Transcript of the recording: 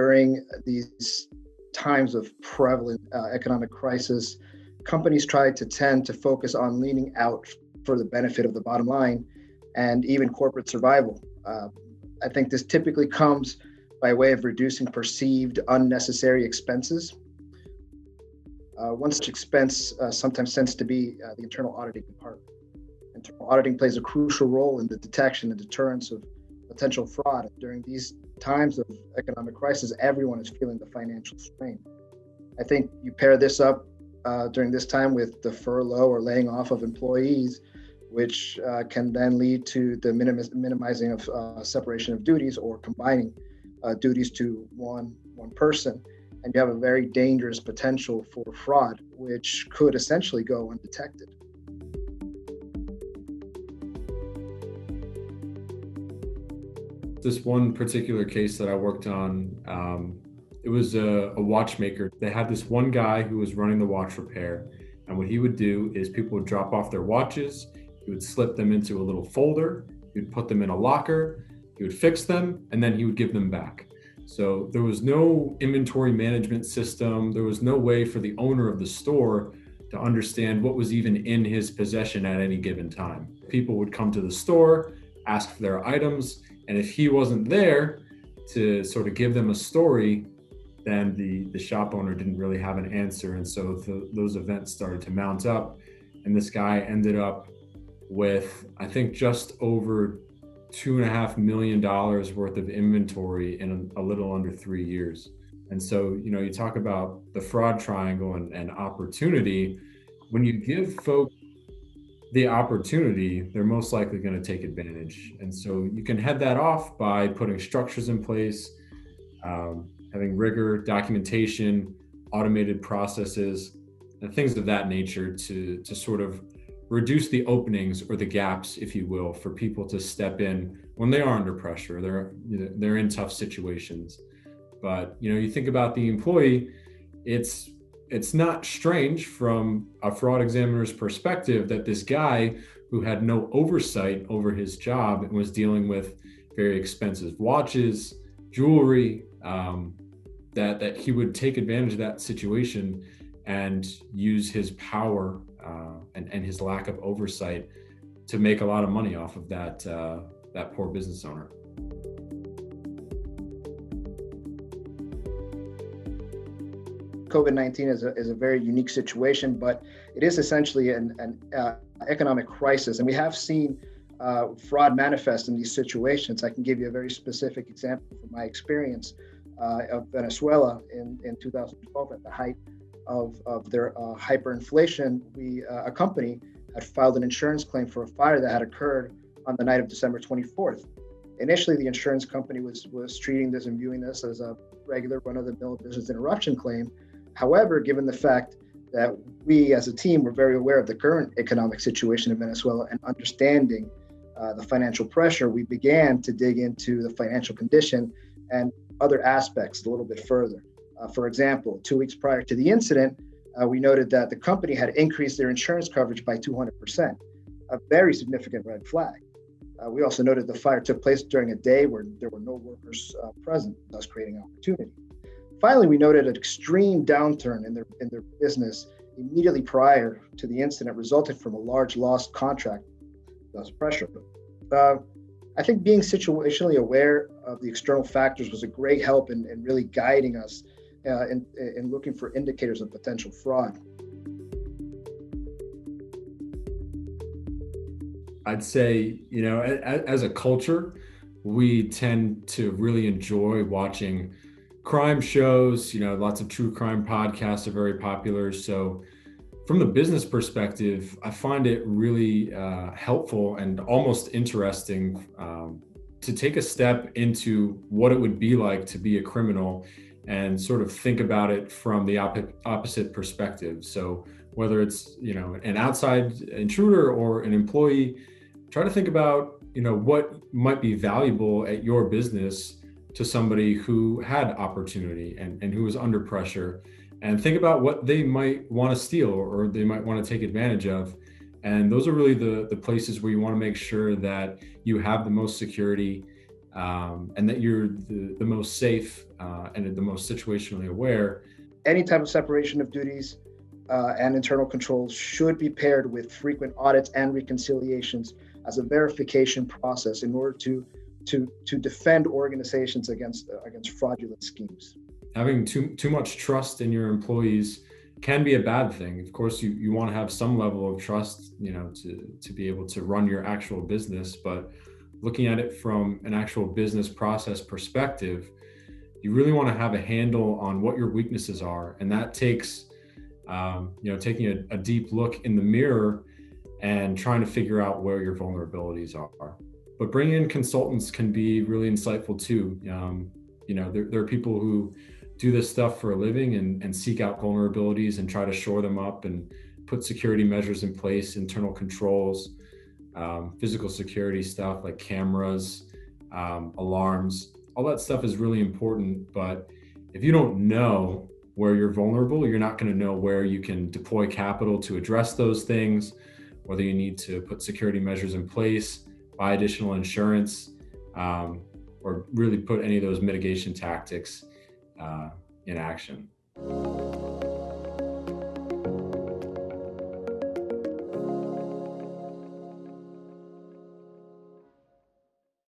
during these times of prevalent economic crisis, companies tend to focus on leaning out for the benefit of the bottom line and even corporate survival. I think this typically comes by way of reducing perceived unnecessary expenses. One such expense sometimes tends to be the internal auditing department. Internal auditing plays a crucial role in the detection and deterrence of potential fraud. During these times of economic crisis, everyone is feeling the financial strain. I think you pair this up during this time with the furlough or laying off of employees, which can then lead to the minimizing of separation of duties or combining duties to one person. And you have a very dangerous potential for fraud, which could essentially go undetected. This one particular case that I worked on, it was a watchmaker. They had this one guy who was running the watch repair. And what he would do is people would drop off their watches. He would slip them into a little folder. He would put them in a locker. He would fix them, and then he would give them back. So there was no inventory management system. There was no way for the owner of the store to understand what was even in his possession at any given time. People would come to the store, ask for their items, and if he wasn't there to sort of give them a story, then the shop owner didn't really have an answer. And so those events started to mount up, and this guy ended up with, I think, just over $2.5 million worth of inventory in a little under 3 years. And so, you talk about the fraud triangle and opportunity. When you give folks the opportunity, they're most likely going to take advantage. And so you can head that off by putting structures in place, having rigor, documentation, automated processes, and things of that nature to sort of reduce the openings or the gaps, if you will, for people to step in when they are under pressure. They're in tough situations. But you think about the employee, it's not strange from a fraud examiner's perspective that this guy who had no oversight over his job and was dealing with very expensive watches, jewelry, that he would take advantage of that situation and use his power and his lack of oversight to make a lot of money off of that poor business owner. COVID-19 is a very unique situation, but it is essentially an economic crisis. And we have seen fraud manifest in these situations. I can give you a very specific example from my experience of Venezuela in 2012 at the height of their hyperinflation. A company had filed an insurance claim for a fire that had occurred on the night of December 24th. Initially, the insurance company was treating this and viewing this as a regular run-of-the-mill business interruption claim. However, given the fact that we as a team were very aware of the current economic situation in Venezuela and understanding the financial pressure, we began to dig into the financial condition and other aspects a little bit further. For example, 2 weeks prior to the incident, we noted that the company had increased their insurance coverage by 200%, a very significant red flag. We also noted the fire took place during a day where there were no workers present, thus creating opportunity. Finally, we noted an extreme downturn in their business immediately prior to the incident, resulted from a large lost contract, thus pressure. I think being situationally aware of the external factors was a great help in really guiding us in looking for indicators of potential fraud. I'd say, as a culture, we tend to really enjoy watching crime shows. Lots of true crime podcasts are very popular. So from the business perspective, I find it really helpful and almost interesting to take a step into what it would be like to be a criminal and sort of think about it from the opposite perspective. So whether it's, an outside intruder or an employee, try to think about, what might be valuable at your business to somebody who had opportunity and who was under pressure, and think about what they might want to steal or they might want to take advantage of. And those are really the places where you want to make sure that you have the most security and that you're the most safe and the most situationally aware. Any type of separation of duties and internal controls should be paired with frequent audits and reconciliations as a verification process in order to defend organizations against fraudulent schemes. Having too much trust in your employees can be a bad thing. Of course, you want to have some level of trust, to be able to run your actual business. But looking at it from an actual business process perspective, you really want to have a handle on what your weaknesses are, and that takes, taking a deep look in the mirror and trying to figure out where your vulnerabilities are. But bringing in consultants can be really insightful too. There are people who do this stuff for a living and seek out vulnerabilities and try to shore them up and put security measures in place, internal controls, physical security stuff like cameras, alarms. All that stuff is really important, but if you don't know where you're vulnerable, you're not going to know where you can deploy capital to address those things, whether you need to put security measures in place, buy additional insurance, or really put any of those mitigation tactics in action.